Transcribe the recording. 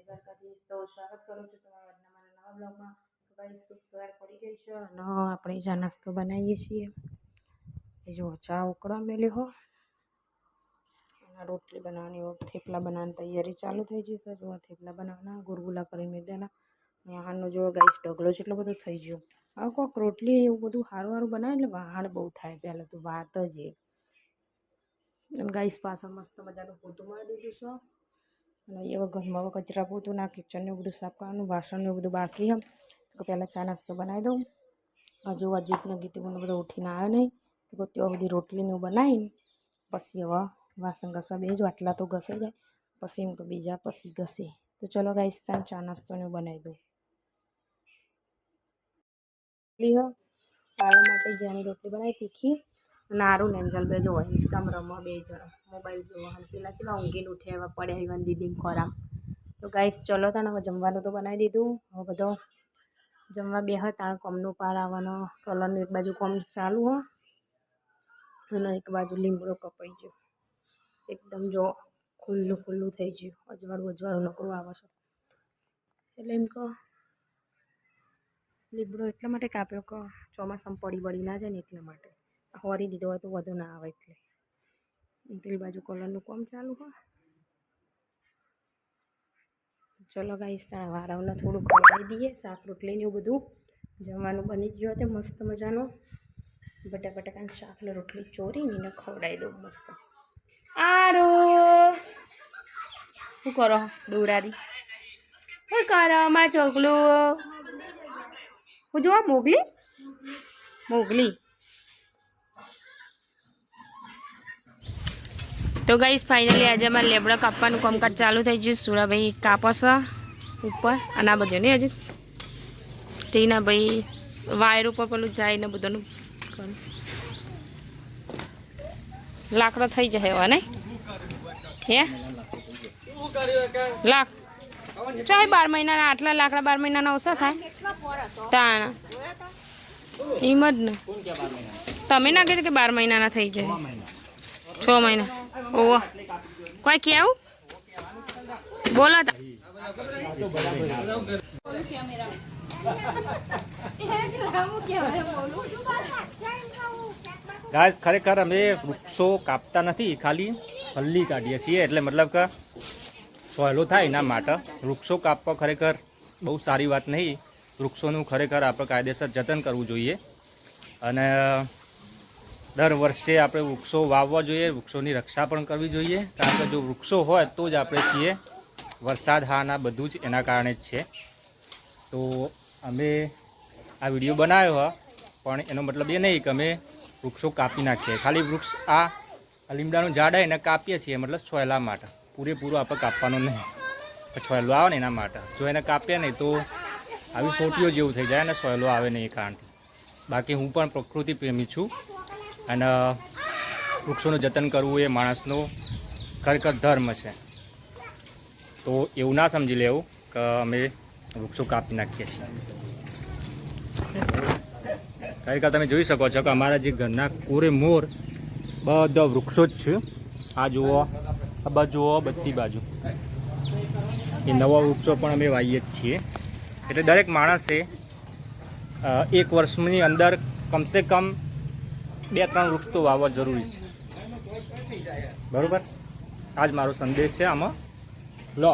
દ્વારકાધીશ. તો સ્વાગત કરું છું તમારા નવા બ્લોગમાં. તો ગાઈસ શુભ સવાર પડી ગઈ છે અને આપણે ચા નાસ્તો બનાવીએ છીએ. જો ચા ઉકળવા મેલ્યો હો અને રોટલી બનાવવાની થેપલા બનાવવાની તૈયારી ચાલુ થઈ જશે. જો થેપલા બનાવવાના ગુરગુલા કરી મેદાના વાહનનો જો ગાઈસ ઢગલો જેટલો બધો થઈ ગયો. હવે કોઈક રોટલી એવું બધું સારું બનાવે એટલે વાહન બહુ થાય. પહેલાં તો વાત જ ગાઈસ પાછળ મસ્ત મજાનું પોતું મારી દીધું છે અને એવા ઘરમાં કચરા પોતું ના કિચનને બધું સાફ કરવાનું વાસણને બધું બાકી એમ તો પહેલાં ચા નાસ્તો બનાવી દઉં. હજુ અજીતને ગીતીને બધું ઉઠીને આવ્યો નહીં તો ત્યાં બધી રોટલીને બનાવીને પછી હવે વાસણ ઘસવા બેસજો. આટલા તો ઘસે જાય પછી એમ કે બીજા પછી ઘસે. તો ચલો ગાઈસ ત્યાં ચા નાસ્તોને બનાવી દઉં. તારા માટે જ્યાંની રોટલી બનાવી તીખી અને આરું નેંજલ બે જો ઇન્સ્ટામ રમવા બે જણા મોબાઈલ જોવા અને પેલા ચેલા ઊંઘીને ઉઠ્યા એવા પડ્યા એવા દીદીને ખોરાક. તો ગાઈસ ચલો તાણે હવે જમવાનું તો બનાવી દીધું. હવે બધો જમવા બે તાણે કોમનું પાર આવવાનો કલરનું એક બાજુ કોમ ચાલુ હોય અને એક બાજુ લીમડો કપાઈ ગયો એકદમ જો ખુલ્લું થઈ ગયું. અજવાળું નકરું આવે છે એટલે એમ કહો લીમડો એટલા માટે કાપ્યો કે ચોમાસામાં પડી ના જાય ને એટલા માટે. હોરી દીધો હોય તો વધુ ના આવે એટલે પેલી બાજુ કલરનું કામ ચાલુ હોય. ચલો ગાઈસ તારા વારાઓને થોડું ખવડાવી દઈએ. શાક રોટલીને એવું બધું જમવાનું બની ગયું હતું મસ્ત મજાનું. બટાકાનું શાક ને રોટલી ચોરીને એને ખવડાવી દઉં મસ્ત. આરો શું કરો દોરારી શું કરો મારા ચોકલું હું જોવા મોગલી. તો ગાઈસ ફાઇનલી આજે અમારે લેબડા કાપવાનું કામકાજ ચાલુ થઈ ગયું. સુરાભાઈ કાપસ ઉપર અને આ બધું નહીં હજી ટીના ભાઈ વાયર ઉપર પેલું જાય ને બધાનું લાકડો થઈ જાય એવા નહીં હે લાખ ચાહે 12 મહિનાના આટલા લાકડા 12 મહિનાના ઓછા થાય તાણા એમ જ ને. તમે ના કીધું કે 12 મહિનાના થઈ જાય 6 મહિના. ઓહો કોઈ કેવું બોલો તા ગાઈસ ખરેખર અમે વૃક્ષો કાપતા નથી, ખાલી હલ્લી કાઢીએ છીએ. એટલે મતલબ કે સહેલો થાય એના માટે વૃક્ષો કાપવા ખરેખર બહુ સારી વાત નહીં. વૃક્ષોનું ખરેખર આપણે કાયદેસર જતન કરવું જોઈએ અને દર વર્ષે આપણે વૃક્ષો વાવવા જોઈએ, વૃક્ષોની રક્ષા પણ કરવી જોઈએ. કારણ કે જો વૃક્ષો હોય તો જ આપણે છીએ. વરસાદ હા બધું જ એના કારણે જ છે. તો અમે આ વિડીયો બનાવ્યો હોય પણ એનો મતલબ એ નહીં કે અમે વૃક્ષો કાપી નાખીએ. ખાલી વૃક્ષ આ લીમડાનું ઝાડ હોય એને કાપીએ છીએ મતલબ છોયલા માટે. પૂરેપૂરું આપણે કાપવાનું નહીં, છોયલો આવે ને એના માટે. જો એને કાપીએ નહીં તો આવી સોટીઓ જેવું થઈ જાય અને સોયલો આવે નહીં એ કારણથી. બાકી હું પણ પ્રકૃતિ પ્રેમી છું અને વૃક્ષોનું જતન કરવું એ માણસનો ખરેખર ધર્મ છે. તો એવું ના સમજી લેવું કે અમે વૃક્ષો કાપી નાખીએ છીએ. ખરેખર તમે જોઈ શકો છો કે અમારા જે ઘરના કોરે મોર બધા વૃક્ષો જ છે. આ જુઓ, આ બાજુ જુઓ, બધી બાજુ એ નવા વૃક્ષો પણ અમે વાવીએ જ છીએ. એટલે દરેક માણસે 1 વર્ષની અંદર કમસે કમ 2-3 વૃક્ષ તો વાવવા જરૂરી છે. બરાબર, આ જ મારો સંદેશ છે આમાં. લો